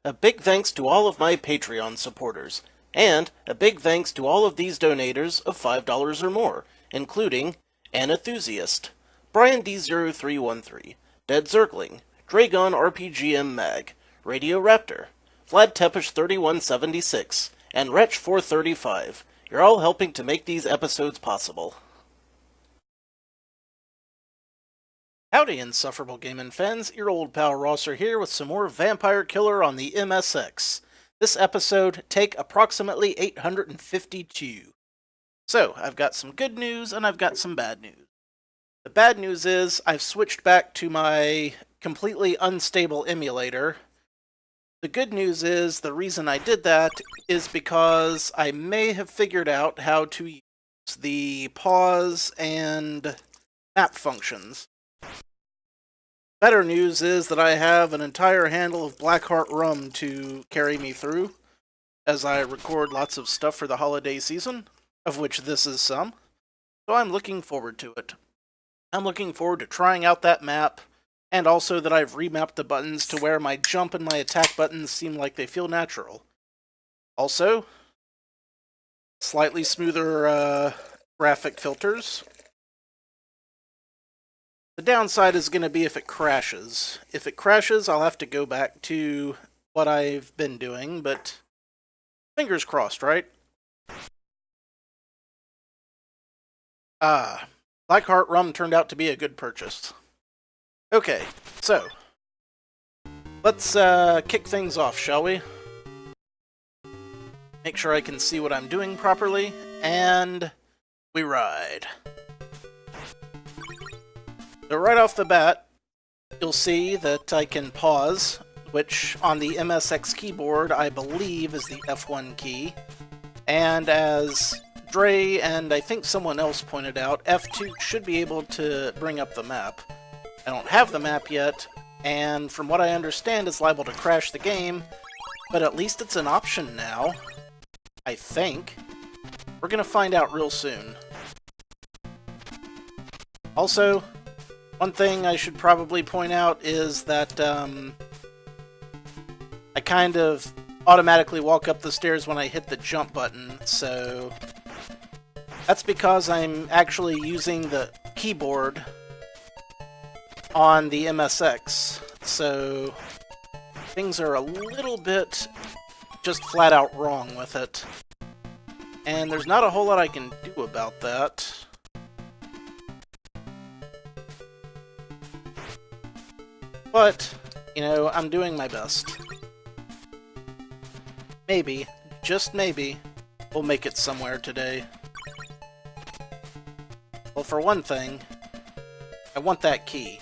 A big thanks to all of my Patreon supporters, and a big thanks to all of these donators of $5 or more, including An Enthusiast, Brian D0313, Dead Zergling, Dragon RPGM Mag, Radio Raptor, Vlad Tepish 3176, and Wretch 435. You're all helping to make these episodes possible. Howdy, Insufferable Gaming fans, your old pal Rosser here with some more Vampire Killer on the MSX. This episode take approximately 852. So, I've got some good news and I've got some bad news. The bad news is I've switched back to my completely unstable emulator. The good news is the reason I did that is because I may have figured out how to use the pause and map functions. Better news is that I have an entire handle of Blackheart rum to carry me through as I record lots of stuff for the holiday season, of which this is some. So I'm looking forward to it. I'm looking forward to trying out that map, and also that I've remapped the buttons to where my jump and my attack buttons seem like they feel natural. Also, slightly smoother graphic filters. The downside is going to be if it crashes. If it crashes, I'll have to go back to what I've been doing, but fingers crossed, right? Blackheart rum turned out to be a good purchase. Okay, so let's kick things off, shall we? Make sure I can see what I'm doing properly, and we ride. So right off the bat, you'll see that I can pause, which on the MSX keyboard I believe is the F1 key. And as Dre and I think someone else pointed out, F2 should be able to bring up the map. I don't have the map yet, and from what I understand it's liable to crash the game, but at least it's an option now, I think. We're gonna find out real soon. Also, one thing I should probably point out is that I kind of automatically walk up the stairs when I hit the jump button, so that's because I'm actually using the keyboard on the MSX, so things are a little bit just flat out wrong with it. And there's not a whole lot I can do about that. But, you know, I'm doing my best. Maybe, just maybe, we'll make it somewhere today. Well, for one thing, I want that key.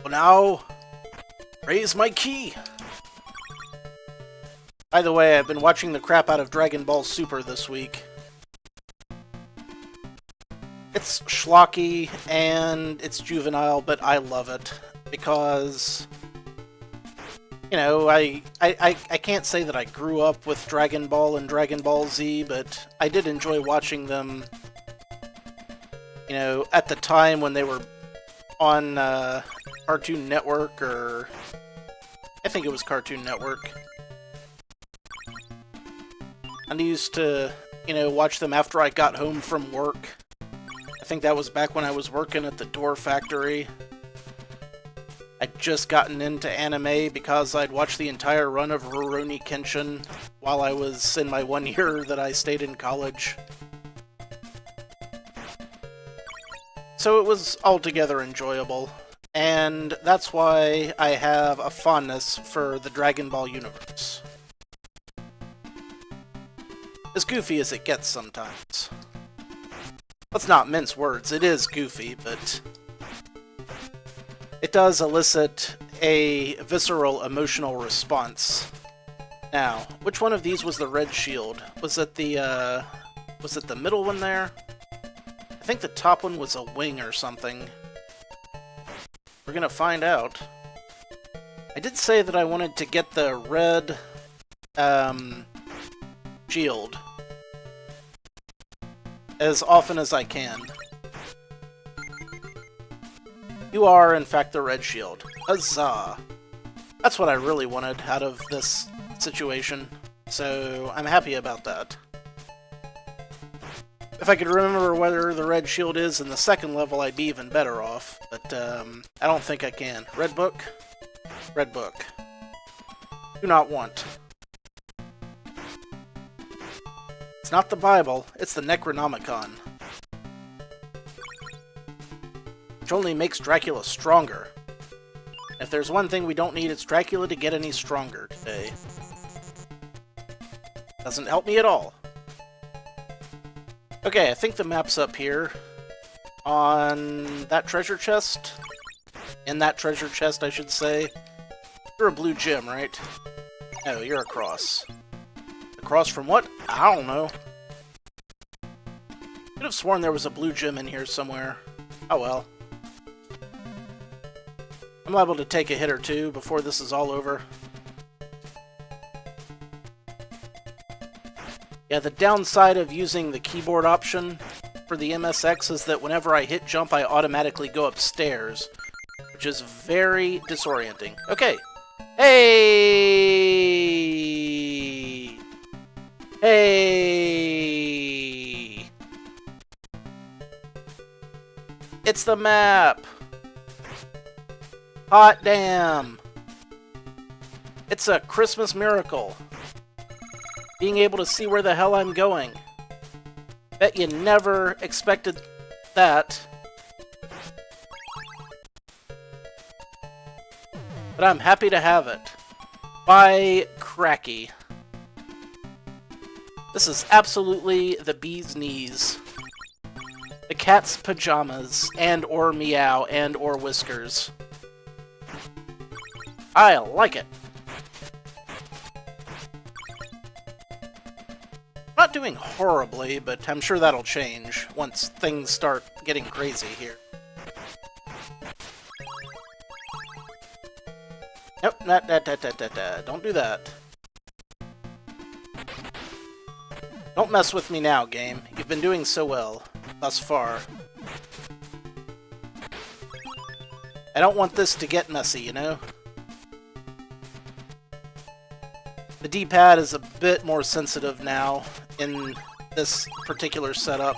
Well, now, raise my key! By the way, I've been watching the crap out of Dragon Ball Super this week. It's schlocky and it's juvenile, but I love it because, you know, I can't say that I grew up with Dragon Ball and Dragon Ball Z, but I did enjoy watching them, you know, at the time when they were on Cartoon Network, or I think it was Cartoon Network. I used to, you know, watch them after I got home from work. I think that was back when I was working at the Door Factory. I'd just gotten into anime because I'd watched the entire run of Rurouni Kenshin while I was in my 1 year that I stayed in college. So it was altogether enjoyable, and that's why I have a fondness for the Dragon Ball universe. As goofy as it gets sometimes. Let's not mince words, it is goofy, but it does elicit a visceral emotional response. Now, which one of these was the red shield? Was it the middle one there? I think the top one was a wing or something. We're gonna find out. I did say that I wanted to get the red shield as often as I can. You are, in fact, the red shield. Huzzah! That's what I really wanted out of this situation, so I'm happy about that. If I could remember whether the red shield is in the second level, I'd be even better off, but I don't think I can. Red book? Red book. Do not want. It's not the Bible, it's the Necronomicon. Which only makes Dracula stronger. If there's one thing we don't need, it's Dracula to get any stronger today. Doesn't help me at all. Okay, I think the map's up here. On that treasure chest? In that treasure chest, I should say. You're a blue gem, right? No, you're a cross. A cross from what? I don't know. Could have sworn there was a blue gem in here somewhere. Oh well. I'm liable to take a hit or two before this is all over. Yeah, the downside of using the keyboard option for the MSX is that whenever I hit jump, I automatically go upstairs, which is very disorienting. Okay. Hey! Hey! It's the map! Hot damn! It's a Christmas miracle. Being able to see where the hell I'm going. Bet you never expected that. But I'm happy to have it. By cracky. This is absolutely the bee's knees. The cat's pajamas, and or meow, and or whiskers. I like it. Not doing horribly, but I'm sure that'll change once things start getting crazy here. Nope, don't do that. Don't mess with me now, game. You've been doing so well, thus far. I don't want this to get messy, you know? The D-pad is a bit more sensitive now in this particular setup.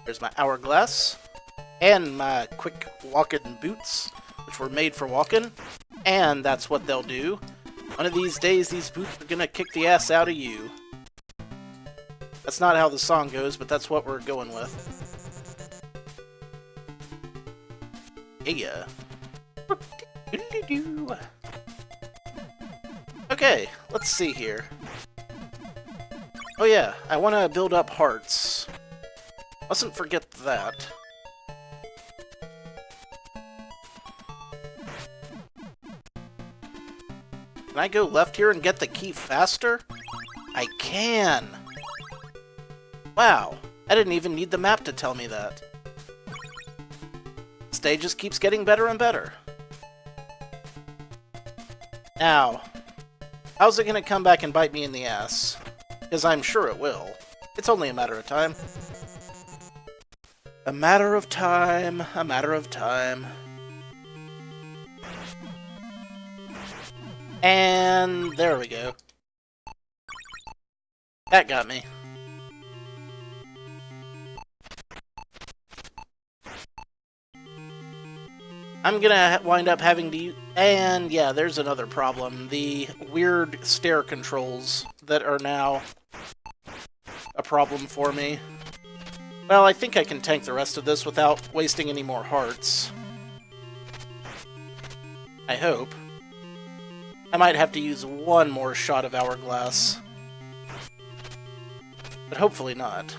There's my hourglass. And my quick walking boots, which were made for walking. And that's what they'll do. One of these days, these boots are gonna kick the ass out of you. That's not how the song goes, but that's what we're going with. Yeah. Okay, let's see here. Oh yeah, I want to build up hearts. Mustn't forget that. Can I go left here and get the key faster? I can! Wow, I didn't even need the map to tell me that. The stage just keeps getting better and better. Now, how's it gonna come back and bite me in the ass? Because I'm sure it will. It's only a matter of time. A matter of time, a matter of time. And there we go. That got me. I'm gonna wind up having to use... And yeah, there's another problem. The weird stair controls that are now a problem for me. Well, I think I can tank the rest of this without wasting any more hearts. I hope. I might have to use one more shot of hourglass. But hopefully not.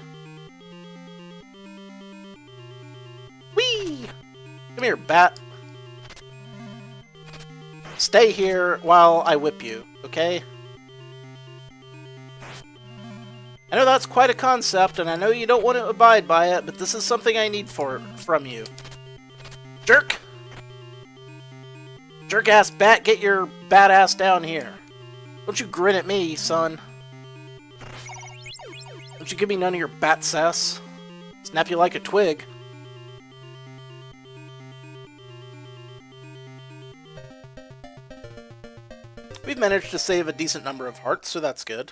Whee! Come here, bat. Stay here while I whip you, okay? I know that's quite a concept, and I know you don't want to abide by it, but this is something I need from you. Jerk! Jerk-ass bat, get your bat ass down here. Don't you grin at me, son. Don't you give me none of your bat sass. Snap you like a twig. We've managed to save a decent number of hearts, so that's good.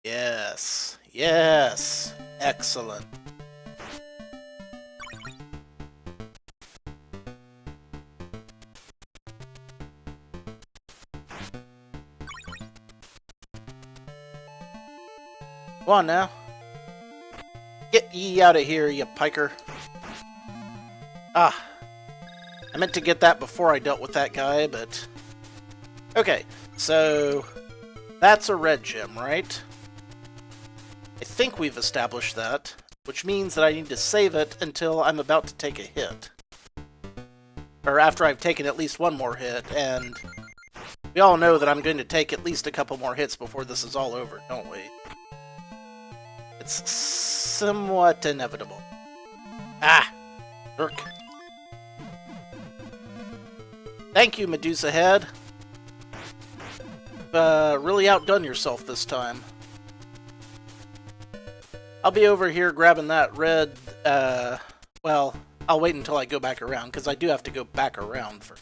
Yes. Yes. Excellent. Come on now. Get ye out of here, you piker. Ah. I meant to get that before I dealt with that guy, but... Okay, so... That's a red gem, right? I think we've established that, which means that I need to save it until I'm about to take a hit. Or after I've taken at least one more hit, and... We all know that I'm going to take at least a couple more hits before this is all over, don't we? It's somewhat inevitable. Ah! Urk. Thank you, Medusa Head. Really outdone yourself this time. I'll be over here grabbing that red, well, I'll wait until I go back around, because I do have to go back around for...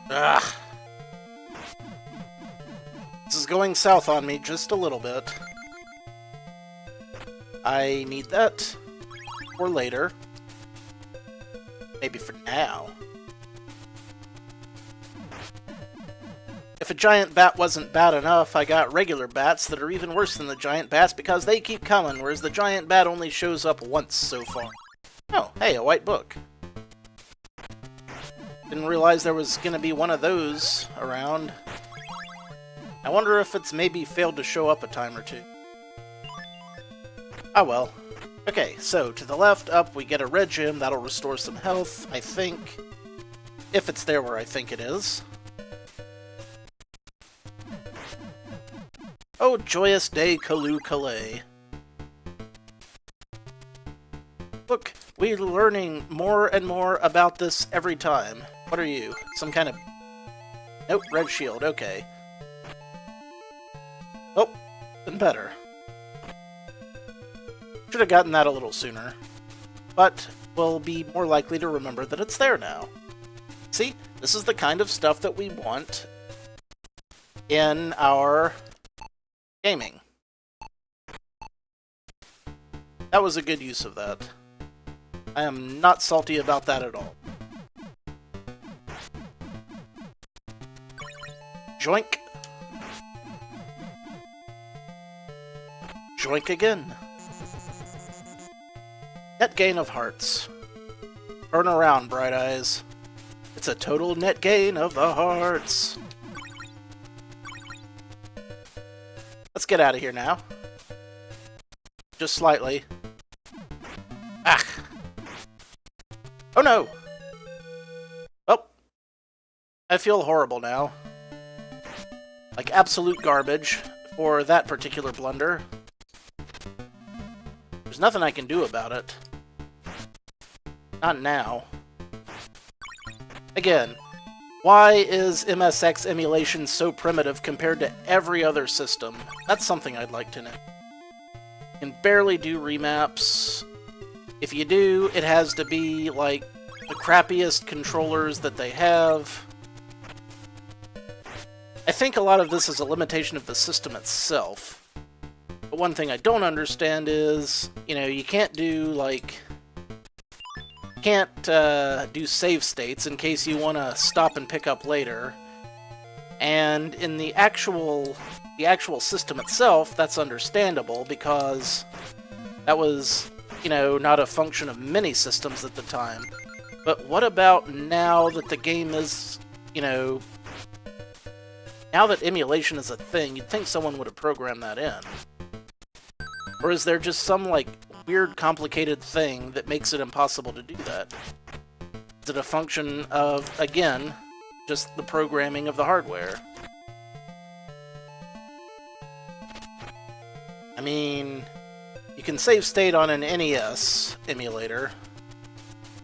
Ugh. This is going south on me just a little bit. I need that for later. Maybe for now. If a giant bat wasn't bad enough, I got regular bats that are even worse than the giant bats because they keep coming, whereas the giant bat only shows up once so far. Oh, hey, a white book. Didn't realize there was gonna be one of those around. I wonder if it's maybe failed to show up a time or two. Ah well. Okay, so to the left, up, we get a red gem. That'll restore some health, I think. If it's there where I think it is. Oh, joyous day, Kalu Kalay. Look, we're learning more and more about this every time. What are you? Some kind of... Nope, red shield, okay. Oh, been better. Should have gotten that a little sooner. But we'll be more likely to remember that it's there now. See, this is the kind of stuff that we want in our gaming. That was a good use of that. I am not salty about that at all. Joink. Joink again. Net gain of hearts. Turn around, Bright Eyes. It's a total net gain of the hearts. Let's get out of here now. Just slightly. Ah! Oh no! Oh! I feel horrible now. Like absolute garbage for that particular blunder. There's nothing I can do about it. Not now. Again, why is MSX emulation so primitive compared to every other system? That's something I'd like to know. You can barely do remaps. If you do, it has to be, like, the crappiest controllers that they have. I think a lot of this is a limitation of the system itself. But one thing I don't understand is, you know, you can't do, like... can't do save states in case you want to stop and pick up later. And in the actual system itself, that's understandable because that was, you know, not a function of many systems at the time. But what about now that the game is, you know, now that emulation is a thing, you'd think someone would have programmed that in. Or is there just some, like, weird, complicated thing that makes it impossible to do that? Is it a function of, again, just the programming of the hardware? I mean, you can save state on an NES emulator,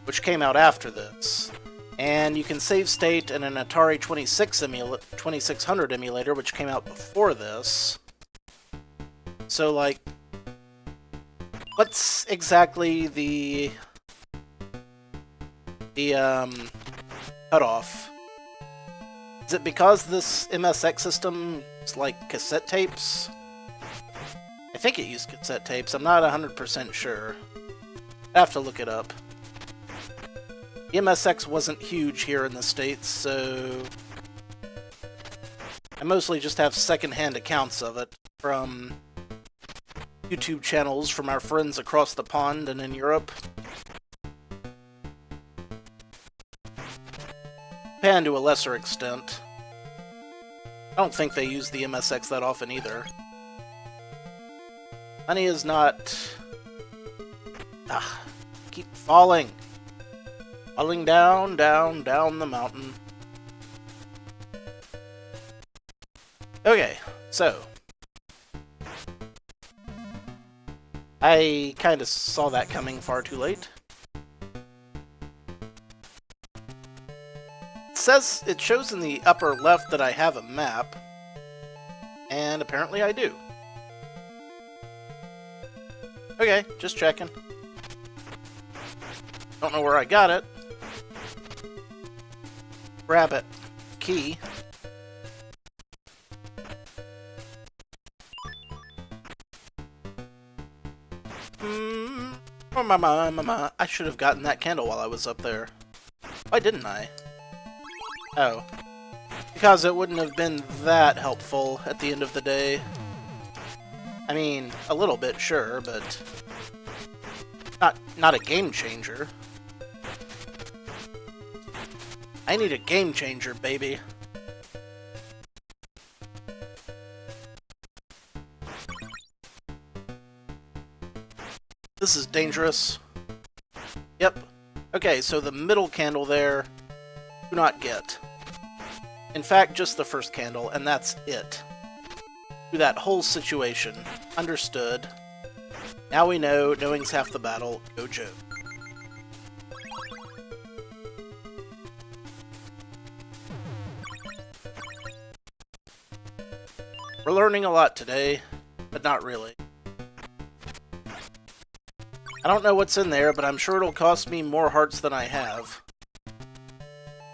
which came out after this. And you can save state in an Atari 2600 emulator, which came out before this. So, like, what's exactly the cutoff? Is it because this MSX system is like cassette tapes? I think it used cassette tapes. I'm not 100% sure. I have to look it up. The MSX wasn't huge here in the States, so I mostly just have secondhand accounts of it from YouTube channels from our friends across the pond and in Europe. Japan to a lesser extent. I don't think they use the MSX that often either. Money is not... keep falling. Falling down, down, down the mountain. Okay, so... I kind of saw that coming far too late. It shows in the upper left that I have a map, and apparently I do. Okay, just checking. Don't know where I got it. Grab it. Key. I should have gotten that candle while I was up there. Why didn't I? Oh. Because it wouldn't have been that helpful at the end of the day. I mean, a little bit, sure, but not a game changer. I need a game changer, baby. This is dangerous. Yep. Okay, so the middle candle there, do not get. In fact, just the first candle, and that's it. Do that whole situation. Understood. Now we know, knowing's half the battle. Go Joe. We're learning a lot today, but not really. I don't know what's in there, but I'm sure it'll cost me more hearts than I have.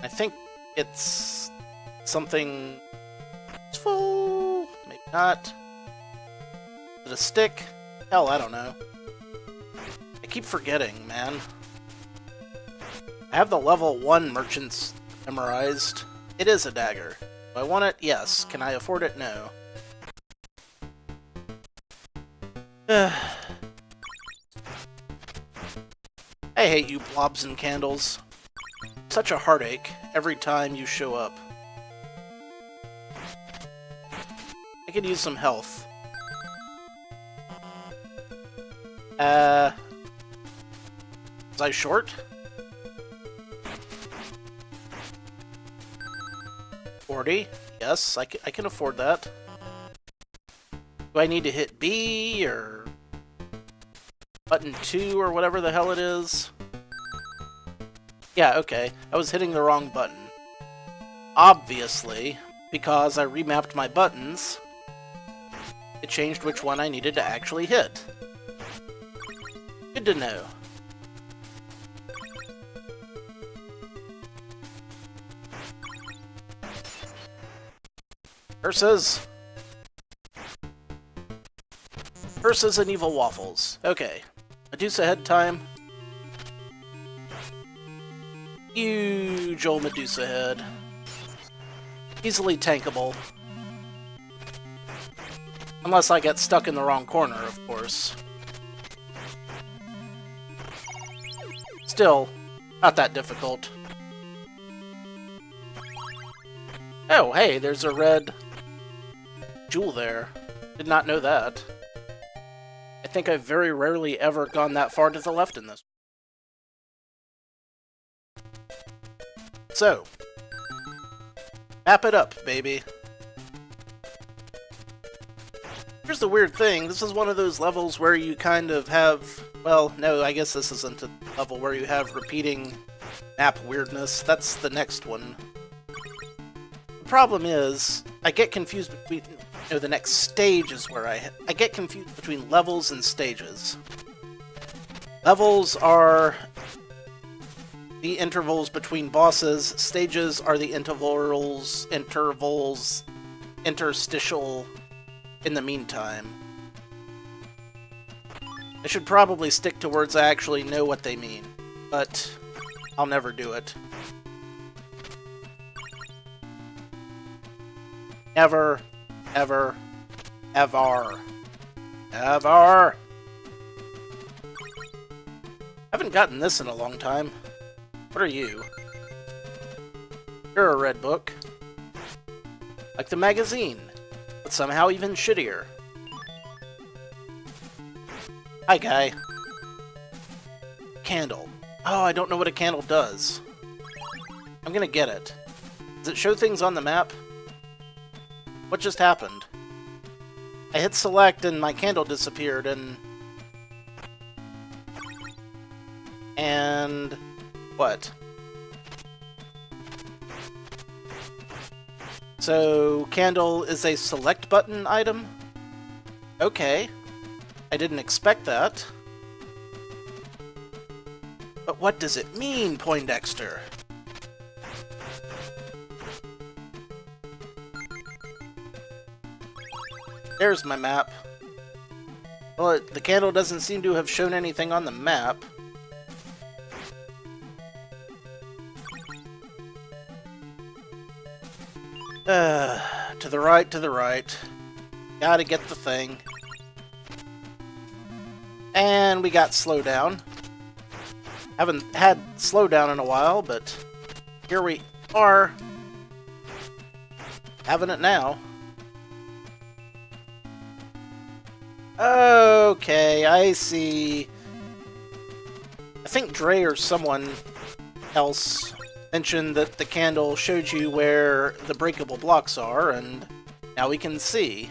I think it's something useful, maybe not. Is it a stick? Hell, I don't know. I keep forgetting, man. I have the level 1 merchants memorized. It is a dagger. Do I want it? Yes. Can I afford it? No. I hate you blobs and candles. Such a heartache every time you show up. I could use some health. Was I short? 40? Yes, I can afford that. Do I need to hit B, or button 2, or whatever the hell it is? Yeah, okay. I was hitting the wrong button. Obviously, because I remapped my buttons, it changed which one I needed to actually hit. Good to know. Curses. Curses and evil waffles. Okay. Medusa head time. Huge old Medusa head. Easily tankable. Unless I get stuck in the wrong corner, of course. Still, not that difficult. Oh, hey, there's a red jewel there. Did not know that. I think I've very rarely ever gone that far to the left in this. So, map it up, baby. Here's the weird thing. This is one of those levels where you kind of have... Well, no, I guess this isn't a level where you have repeating map weirdness. That's the next one. The problem is, I get confused between... the next stage is where I get confused between levels and stages. Levels are the intervals between bosses. Stages are the intervals, interstitial in the meantime. I should probably stick to words I actually know what they mean, but I'll never do it. Ever, ever, ever, ever. Haven't gotten this in a long time. What are you? You're a red book. Like the magazine, but somehow even shittier. Hi, guy. Candle. Oh, I don't know what a candle does. I'm gonna get it. Does it show things on the map? What just happened? I hit select and my candle disappeared and... what? So, candle is a select button item? Okay. I didn't expect that. But what does it mean, Poindexter? There's my map. Well, the candle doesn't seem to have shown anything on the map. To the right, to the right. Gotta get the thing. And we got slowdown. Haven't had slowdown in a while, but here we are. Having it now. Okay, I see. I think Dre or someone else mentioned that the candle showed you where the breakable blocks are, and now we can see.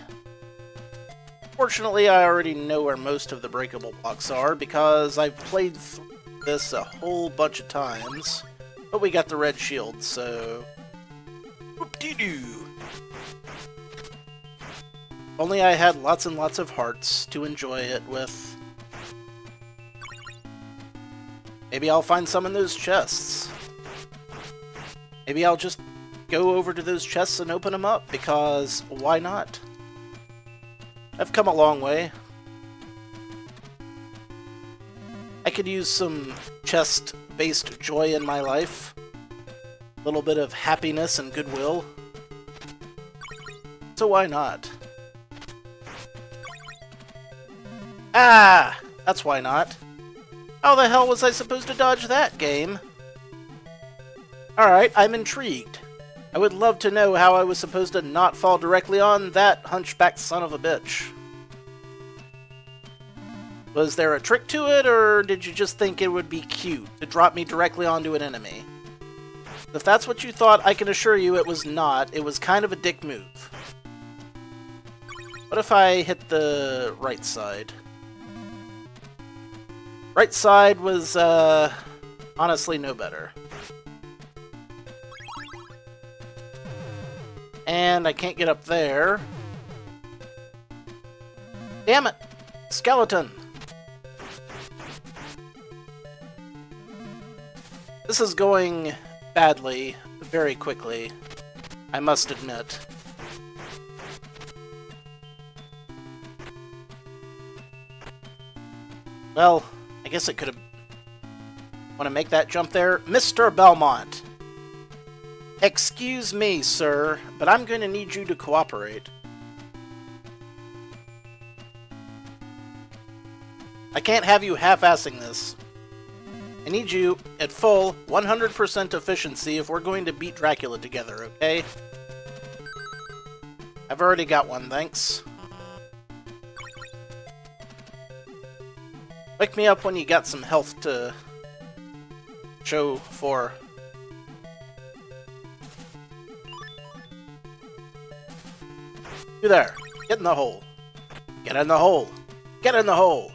Fortunately, I already know where most of the breakable blocks are, because I've played this a whole bunch of times. But we got the red shield, so... whoop-dee-doo! Only I had lots and lots of hearts to enjoy it with. Maybe I'll find some in those chests. Maybe I'll just go over to those chests and open them up, because why not? I've come a long way. I could use some chest-based joy in my life. A little bit of happiness and goodwill. So why not? Ah! That's why not. How the hell was I supposed to dodge that, game? Alright, I'm intrigued. I would love to know how I was supposed to not fall directly on that hunchback son of a bitch. Was there a trick to it, or did you just think it would be cute to drop me directly onto an enemy? If that's what you thought, I can assure you it was not. It was kind of a dick move. What if I hit the right side? Right side was, honestly no better. And I can't get up there. Damn it! Skeleton! This is going badly, very quickly, I must admit. Well, I guess it could have... Want to make that jump there? Mr. Belmont! Excuse me, sir, but I'm going to need you to cooperate. I can't have you half-assing this. I need you at full 100% efficiency if we're going to beat Dracula together, okay? I've already got one, thanks. Wake me up when you got some health to show for. You there. Get in the hole. Get in the hole! Get in the hole!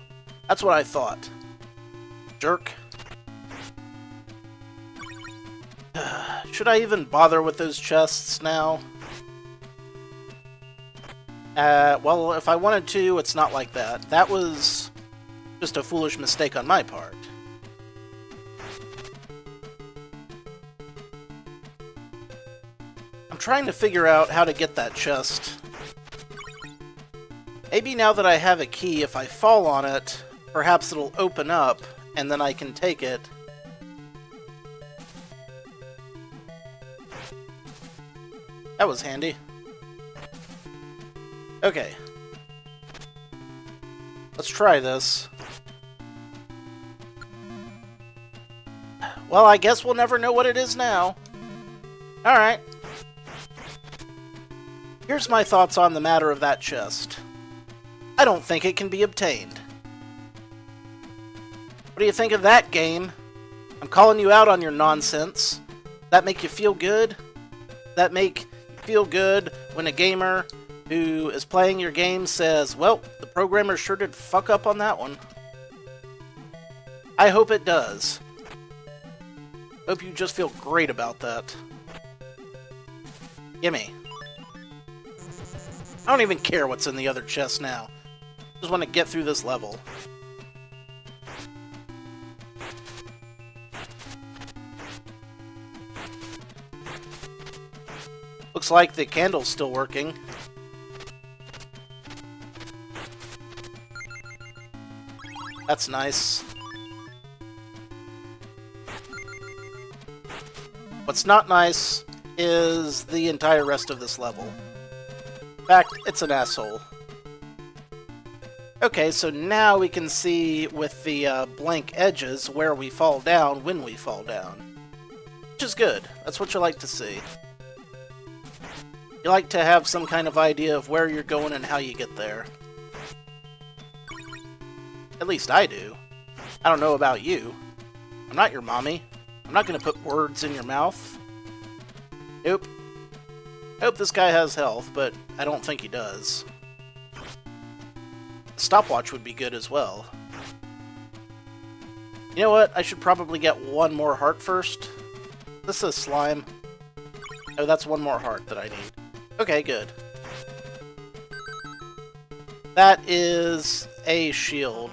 That's what I thought. Jerk. Should I even bother with those chests now? Well, if I wanted to, it's not like that. That was just a foolish mistake on my part. I'm trying to figure out how to get that chest. Maybe now that I have a key, if I fall on it, perhaps it'll open up, and then I can take it. That was handy. Okay. Let's try this. Well, I guess we'll never know what it is now. Alright. Here's my thoughts on the matter of that chest. I don't think it can be obtained. What do you think of that, game? I'm calling you out on your nonsense. That make you feel good? That make you feel good when a gamer who is playing your game says, well, the programmer sure did fuck up on that one. I hope it does. Hope you just feel great about that. Gimme. I don't even care what's in the other chest now. Just want to get through this level. Looks like the candle's still working. That's nice. What's not nice is the entire rest of this level. In fact, it's an asshole. Okay, so now we can see with the blank edges where we fall down when we fall down. Which is good. That's what you like to see. You like to have some kind of idea of where you're going and how you get there. At least I do. I don't know about you. I'm not your mommy. I'm not going to put words in your mouth. Nope. I hope this guy has health, but I don't think he does. A stopwatch would be good as well. You know what? I should probably get one more heart first. This is slime. Oh, that's one more heart that I need. Okay, good. That is a shield.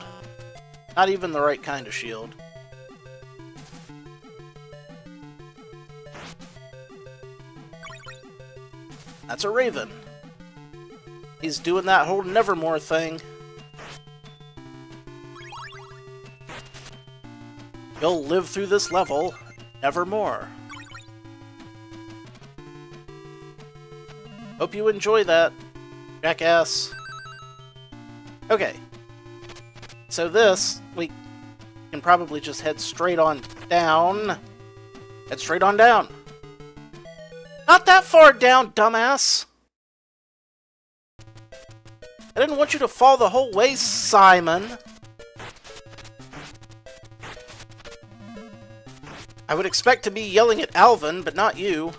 Not even the right kind of shield. That's a raven. He's doing that whole Nevermore thing. You'll live through this level, nevermore. Hope you enjoy that, jackass. Okay. So this, we can probably just head straight on down. Head straight on down. Not that far down, dumbass! I didn't want you to fall the whole way, Simon! I would expect to be yelling at Alvin, but not you.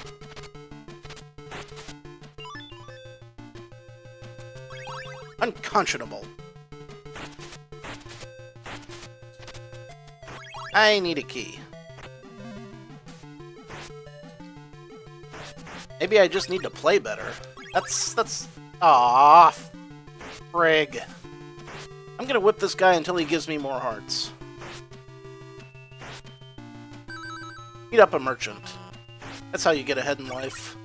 Unconscionable. I need a key. Maybe I just need to play better. That's... Aww. Frig. I'm gonna whip this guy until he gives me more hearts. Beat up a merchant. That's how you get ahead in life.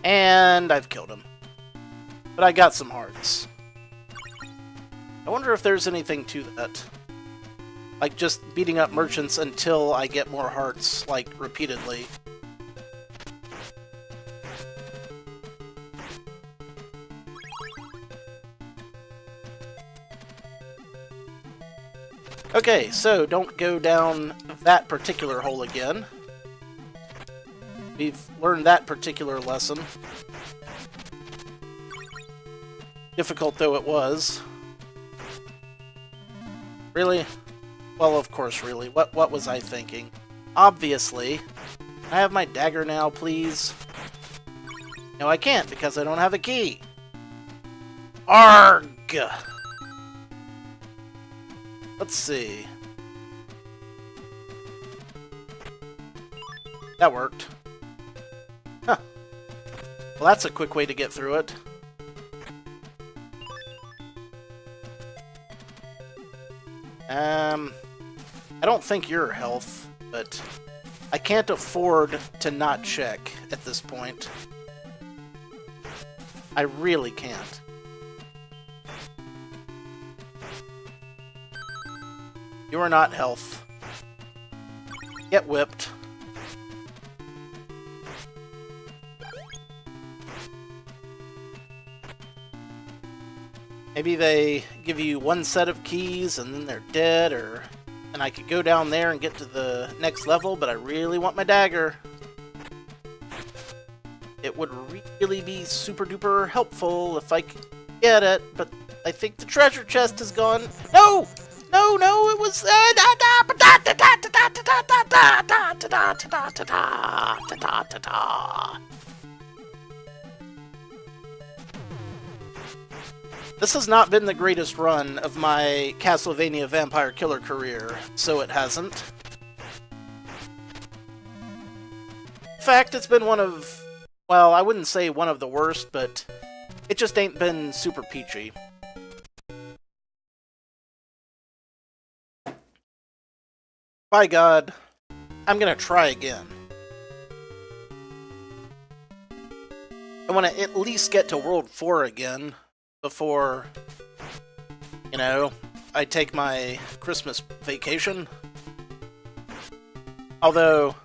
And I've killed him. But I got some hearts. I wonder if there's anything to that. Like, just beating up merchants until I get more hearts, like, repeatedly. Okay, so don't go down that particular hole again. We've learned that particular lesson. Difficult though it was. Really? Well, of course, really. What was I thinking? Obviously. Can I have my dagger now, please? No, I can't because I don't have a key. Arg! Let's see. That worked. Huh. Well, that's a quick way to get through it. I don't think you're health, but I can't afford to not check at this point. I really can't. You are not health. Get whipped. Maybe they give you one set of keys and then they're dead, and I could go down there and get to the next level, but I really want my dagger. It would really be super duper helpful if I could get it, but I think the treasure chest is gone. No! No, no, it was... This has not been the greatest run of my Castlevania Vampire Killer career, so it hasn't. In fact, it's been one of... well, I wouldn't say one of the worst, but it just ain't been super peachy. By God, I'm gonna try again. I want to at least get to World 4 again before, you know, I take my Christmas vacation. Although,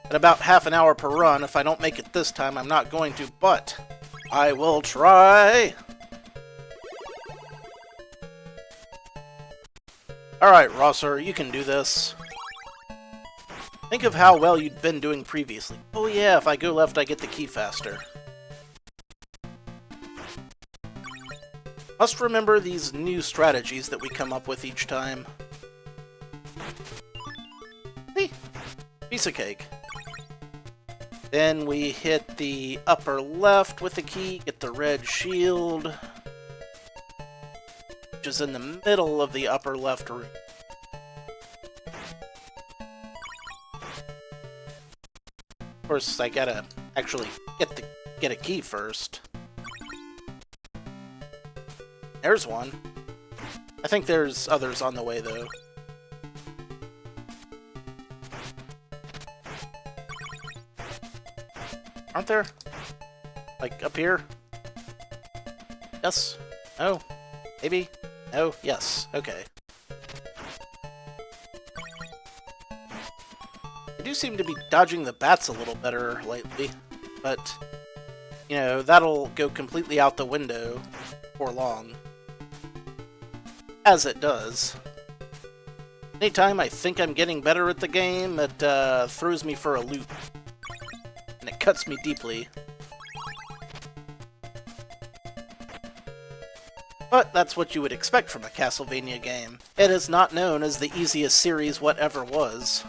at about half an hour per run, if I don't make it this time, I'm not going to, but I will try! Alright, Rosser, you can do this. Think of how well you'd been doing previously. Oh yeah, if I go left, I get the key faster. Must remember these new strategies that we come up with each time. See? Piece of cake. Then we hit the upper left with the key, get the red shield, which is in the middle of the upper left room. Of course, I gotta actually get a key first. There's one. I think there's others on the way, though. Aren't there? Like, up here? Yes? No? Maybe? No? Yes. Okay. I do seem to be dodging the bats a little better lately, but, you know, that'll go completely out the window before long. As it does. Anytime I think I'm getting better at the game, it throws me for a loop. And it cuts me deeply. But that's what you would expect from a Castlevania game. It is not known as the easiest series whatever was.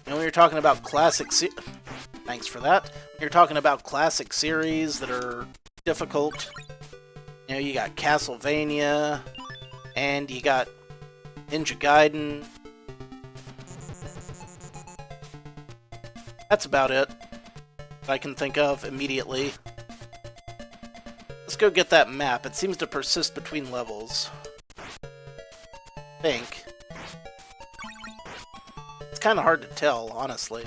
You know, when you're talking about classic thanks for that. When you're talking about classic series that are difficult, you know, you got Castlevania, and you got Ninja Gaiden. That's about it that I can think of immediately. Let's go get that map. It seems to persist between levels. I think. It's kind of hard to tell, honestly.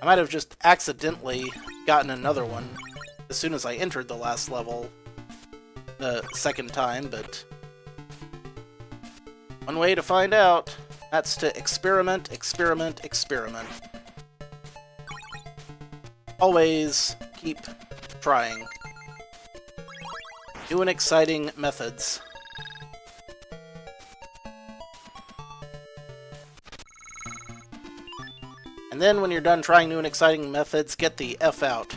I might have just accidentally gotten another one as soon as I entered the last level the second time, but one way to find out, that's to experiment, experiment, experiment. Always keep trying. New and exciting methods. And then when you're done trying new and exciting methods, get the F out.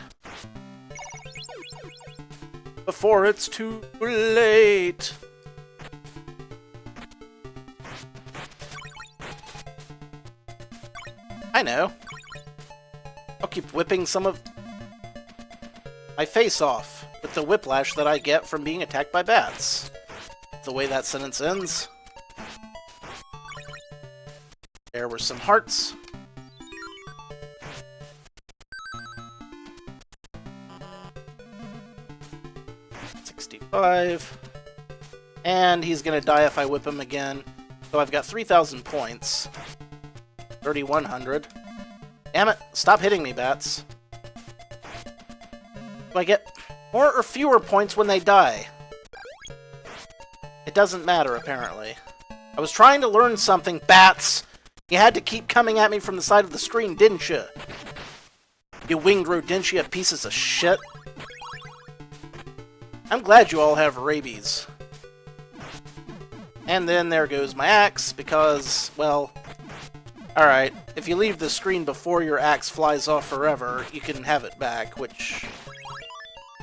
Before it's too late. I know. keep whipping some of my face off with the whiplash that I get from being attacked by bats. The way that sentence ends. There were some hearts. $65. And he's gonna die if I whip him again. So I've got 3,000 points. 3,100. Damn it, stop hitting me, bats. Do I get more or fewer points when they die? It doesn't matter, apparently. I was trying to learn something, bats! You had to keep coming at me from the side of the screen, didn't you? You winged rodentia pieces of shit. I'm glad you all have rabies. And then there goes my axe, because, well... Alright, if you leave the screen before your axe flies off forever, you can have it back, which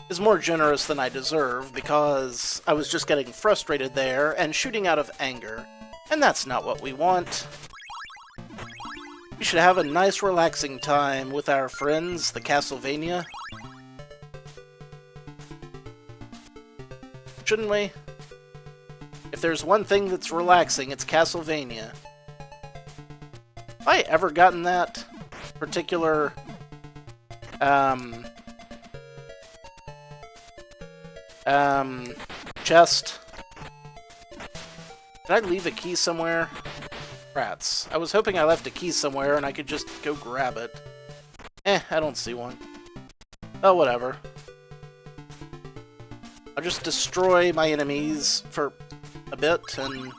is more generous than I deserve, because I was just getting frustrated there and shooting out of anger. And that's not what we want. We should have a nice relaxing time with our friends, the Castlevania. Shouldn't we? If there's one thing that's relaxing, it's Castlevania. Have I ever gotten that particular chest? Did I leave a key somewhere? Rats. I was hoping I left a key somewhere and I could just go grab it. I don't see one. Oh, whatever. I'll just destroy my enemies for a bit, and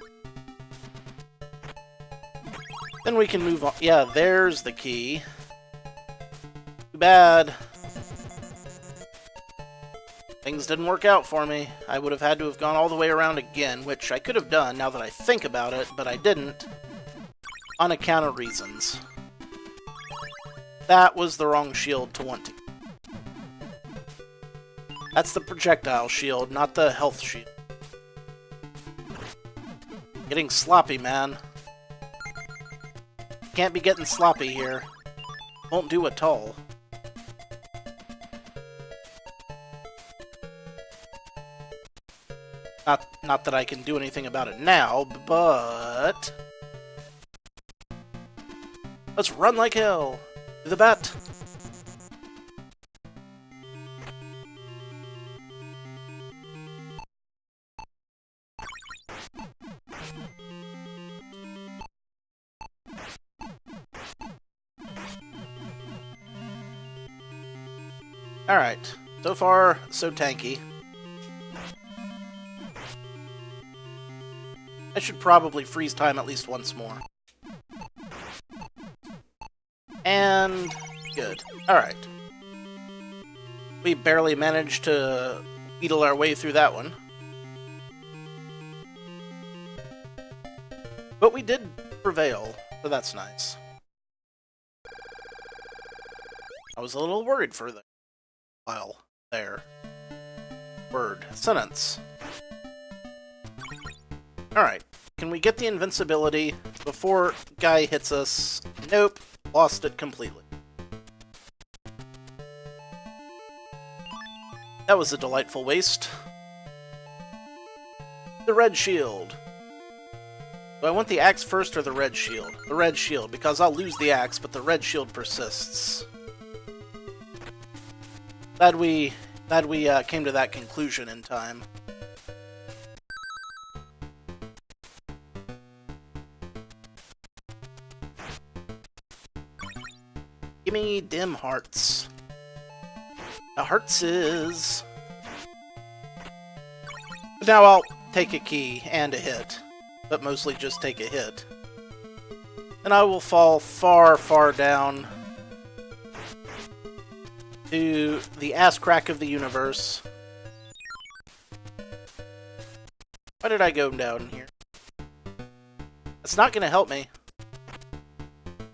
then we can move on. Yeah, there's the key. Too bad. Things didn't work out for me. I would have had to have gone all the way around again, which I could have done now that I think about it, but I didn't, on account of reasons. That was the wrong shield to want to. That's the projectile shield, not the health shield. Getting sloppy, man. Can't be getting sloppy here. Won't do at all. Not that I can do anything about it now, but... let's run like hell! To the bat! Alright, so far, so tanky. I should probably freeze time at least once more. And... good. Alright. We barely managed to wheedle our way through that one. But we did prevail, so that's nice. I was a little worried for the while there. Word. Sentence. Alright. Can we get the invincibility before guy hits us? Nope. Lost it completely. That was a delightful waste. The red shield. Do I want the axe first or the red shield? The red shield, because I'll lose the axe, but the red shield persists. Glad we came to that conclusion in time. Gimme dim hearts. The hearts is... now I'll take a key and a hit, but mostly just take a hit. And I will fall far, far down to the ass crack of the universe. Why did I go down here? It's not gonna help me.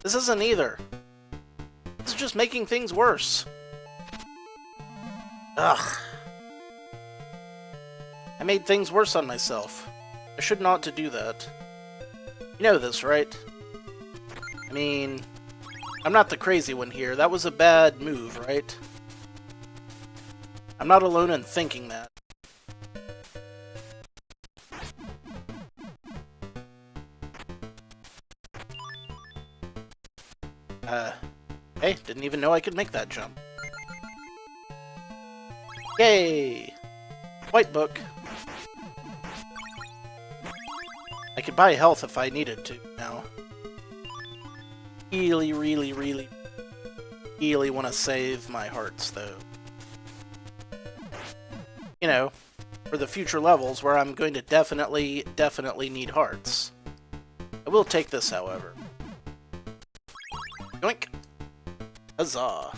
This isn't either. This is just making things worse. Ugh. I made things worse on myself. I should not to do that. You know this, right? I mean, I'm not the crazy one here. That was a bad move, right? I'm not alone in thinking that. Hey, didn't even know I could make that jump. Yay! White book. I could buy health if I needed to now. Really want to save my hearts, though. You know, for the future levels where I'm going to definitely need hearts. I will take this, however. Yoink! Huzzah!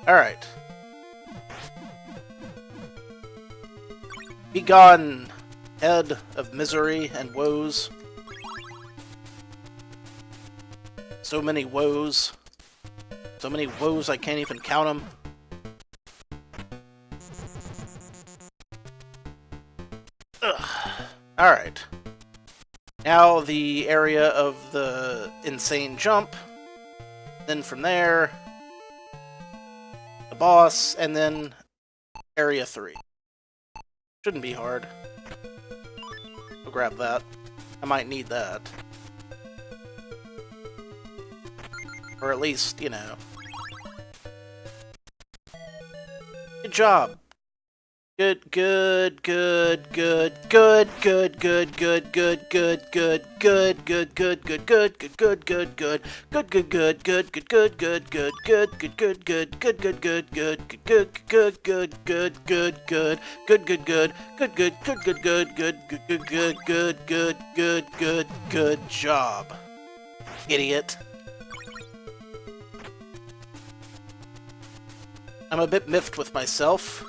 Alright. Begone, head of misery and woes. So many woes. So many woes I can't even count them. Alright. Now the area of the insane jump. Then from there, the boss, and then area 3. Shouldn't be hard. I'll grab that. I might need that. Or at least, you know. Good job. Good. Job. Idiot. I'm a bit miffed with myself.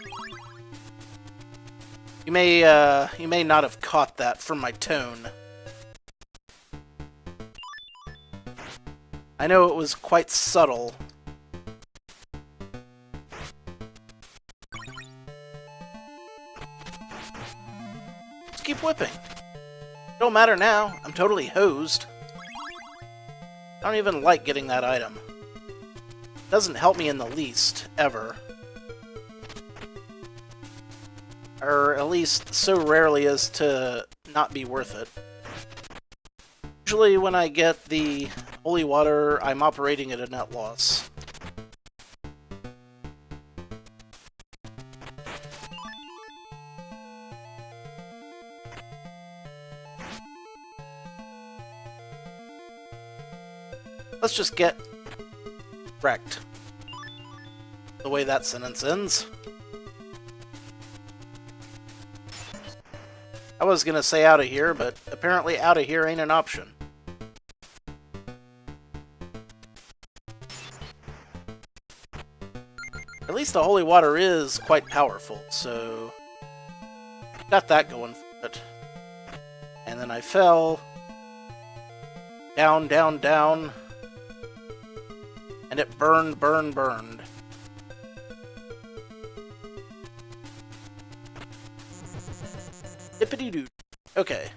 You may not have caught that from my tone. I know it was quite subtle. Just keep whipping. Don't matter now. I'm totally hosed. I don't even like getting that item. Doesn't help me in the least, ever. Or at least so rarely as to not be worth it. Usually when I get the holy water, I'm operating at a net loss. Let's just get wrecked. The way that sentence ends. I was gonna say out of here, but apparently out of here ain't an option. At least the holy water is quite powerful, so got that going for it. And then I fell down, and it burned. Dippity-doo. Okay.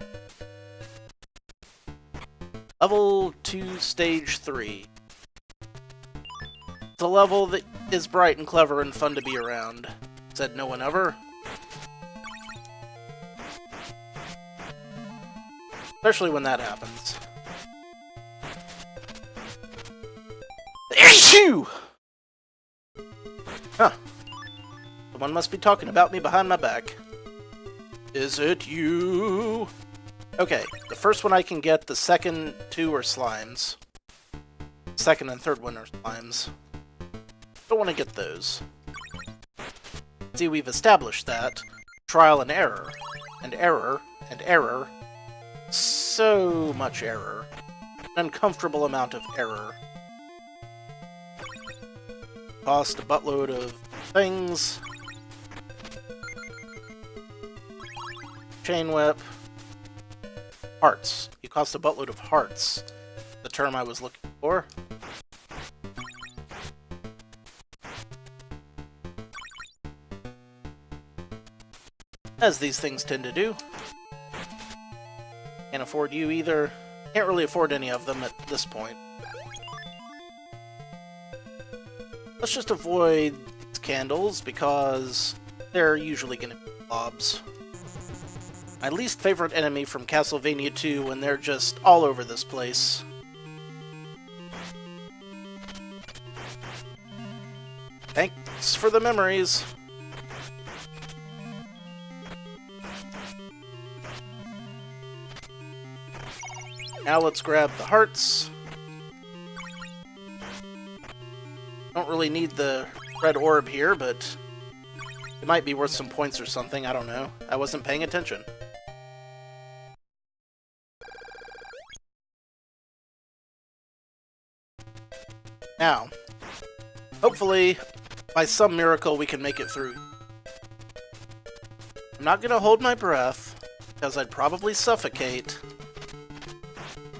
Level 2, Stage 3. It's a level that is bright and clever and fun to be around. Said no one ever. Especially when that happens. Achoo! Huh. Someone must be talking about me behind my back. Is it you? Okay, the first one I can get, the second two are slimes. Second and third one are slimes. Don't want to get those. See, we've established that. Trial and error. And error. And error. So much error. An uncomfortable amount of error. Cost a buttload of things. Chain whip. Hearts. You cost a buttload of hearts. The term I was looking for. As these things tend to do. afford you either. Can't really afford any of them at this point. Let's just avoid candles, because they're usually going to be blobs. My least favorite enemy from Castlevania 2 when they're just all over this place. Thanks for the memories. Now let's grab the hearts. Don't really need the red orb here, but it might be worth some points or something. I don't know. I wasn't paying attention. Now, hopefully, by some miracle, we can make it through. I'm not going to hold my breath, because I'd probably suffocate.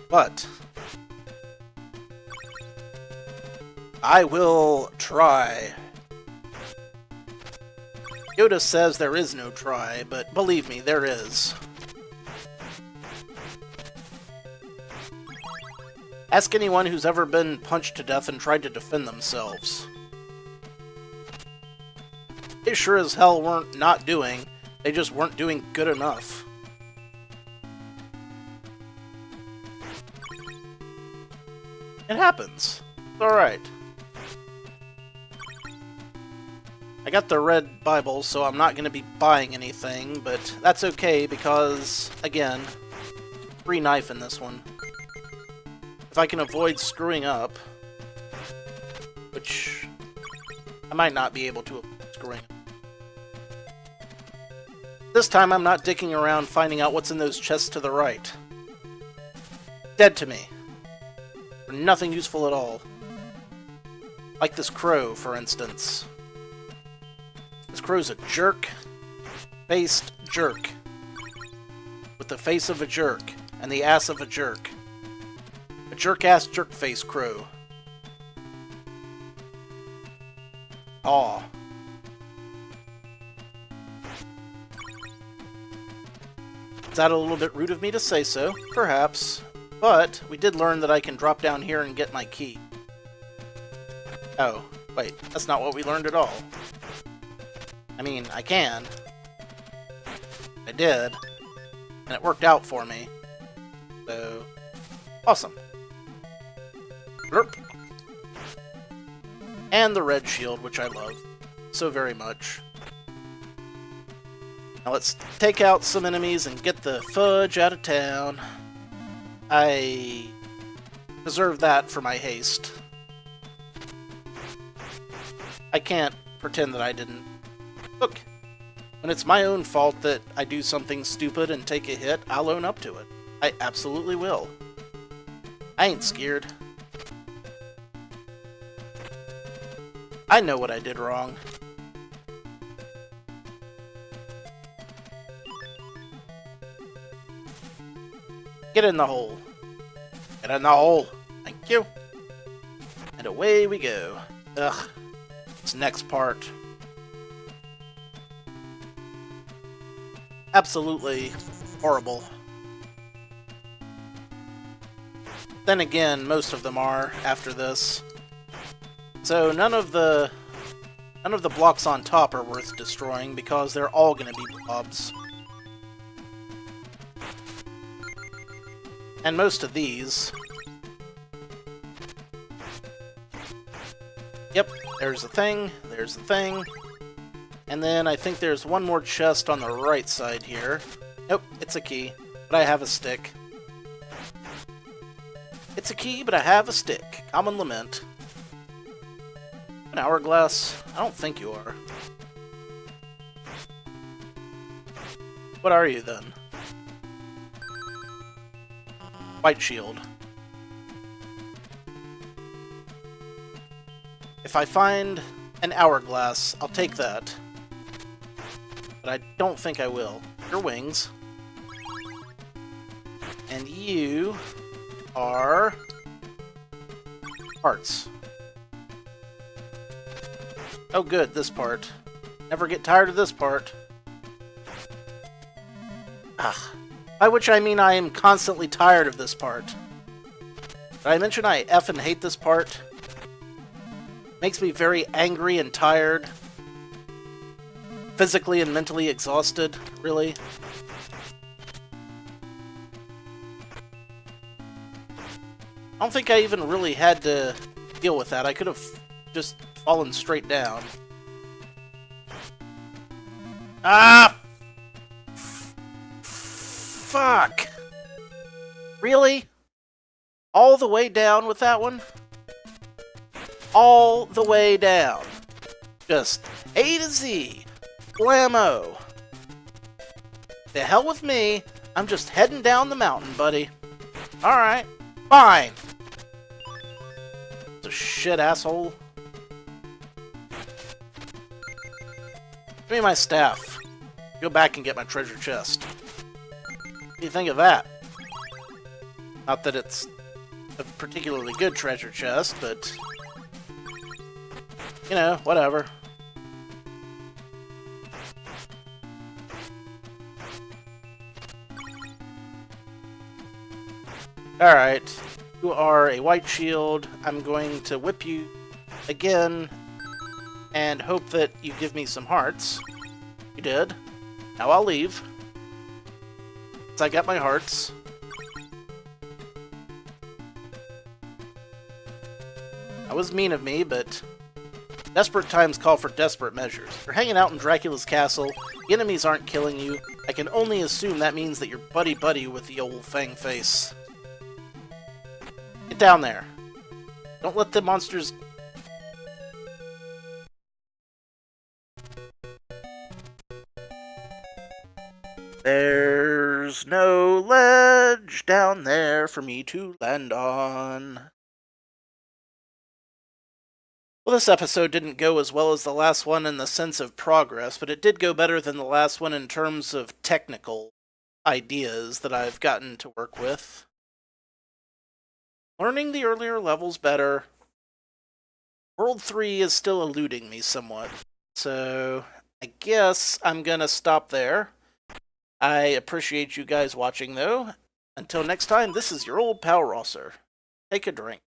But I will try. Yoda says there is no try, but believe me, there is. Ask anyone who's ever been punched to death and tried to defend themselves. They sure as hell weren't not doing, they just weren't doing good enough. It happens. It's alright. I got the red Bible, so I'm not going to be buying anything, but that's okay because, again, free knife in this one. If I can avoid screwing up, which I might not be able to avoid screwing up. This time I'm not dicking around finding out what's in those chests to the right. Dead to me. For nothing useful at all. Like this crow, for instance. This crow's a jerk-faced jerk. With the face of a jerk, and the ass of a jerk. A jerk-ass jerk-face crow. Aw. Is that a little bit rude of me to say so? Perhaps. But we did learn that I can drop down here and get my key. Oh, wait, that's not what we learned at all. I mean, I can. I did. And it worked out for me. So, awesome. Blurp. And the red shield, which I love so very much. Now let's take out some enemies and get the fudge out of town. I deserve that for my haste. I can't pretend that I didn't. Look, when it's my own fault that I do something stupid and take a hit, I'll own up to it. I absolutely will. I ain't scared. I know what I did wrong. Get in the hole. Get in the hole. Thank you. And away we go. Ugh. This next part. Absolutely horrible. Then again, most of them are after this. So none of the blocks on top are worth destroying because they're all going to be blobs. And most of these... Yep, there's the thing, there's the thing. And then I think there's one more chest on the right side here. Nope, it's a key, but I have a stick. It's a key, but I have a stick. Common lament. An hourglass? I don't think you are. What are you, then? White shield. If I find an hourglass, I'll take that. But I don't think I will. Your wings. And you are hearts. Oh good, this part. Never get tired of this part. Ah, By which I mean I am constantly tired of this part. Did I mention I effing hate this part? Makes me very angry and tired. Physically and mentally exhausted, really. I don't think I even really had to deal with that. I could have just fallen straight down. Ah! Fuck! Really? All the way down with that one? All the way down. Just A to Z. Blammo. The hell with me. I'm just heading down the mountain, buddy. Alright. Fine. It's a shit asshole. Give me my staff. Go back and get my treasure chest. What do you think of that? Not that it's a particularly good treasure chest, but... you know, whatever. Alright. You are a white shield. I'm going to whip you again and hope that you give me some hearts. You did. Now I'll leave. I got my hearts. That was mean of me, but desperate times call for desperate measures. You're hanging out in Dracula's castle, the enemies aren't killing you. I can only assume that means that you're buddy-buddy with the old Fang Face. Get down there. Don't let the monsters... There's no ledge down there for me to land on. Well, this episode didn't go as well as the last one in the sense of progress, but it did go better than the last one in terms of technical ideas that I've gotten to work with. Learning the earlier levels better. World 3 is still eluding me somewhat, so I guess I'm gonna stop there. I appreciate you guys watching, though. Until next time, this is your old pal Rosser. Take a drink.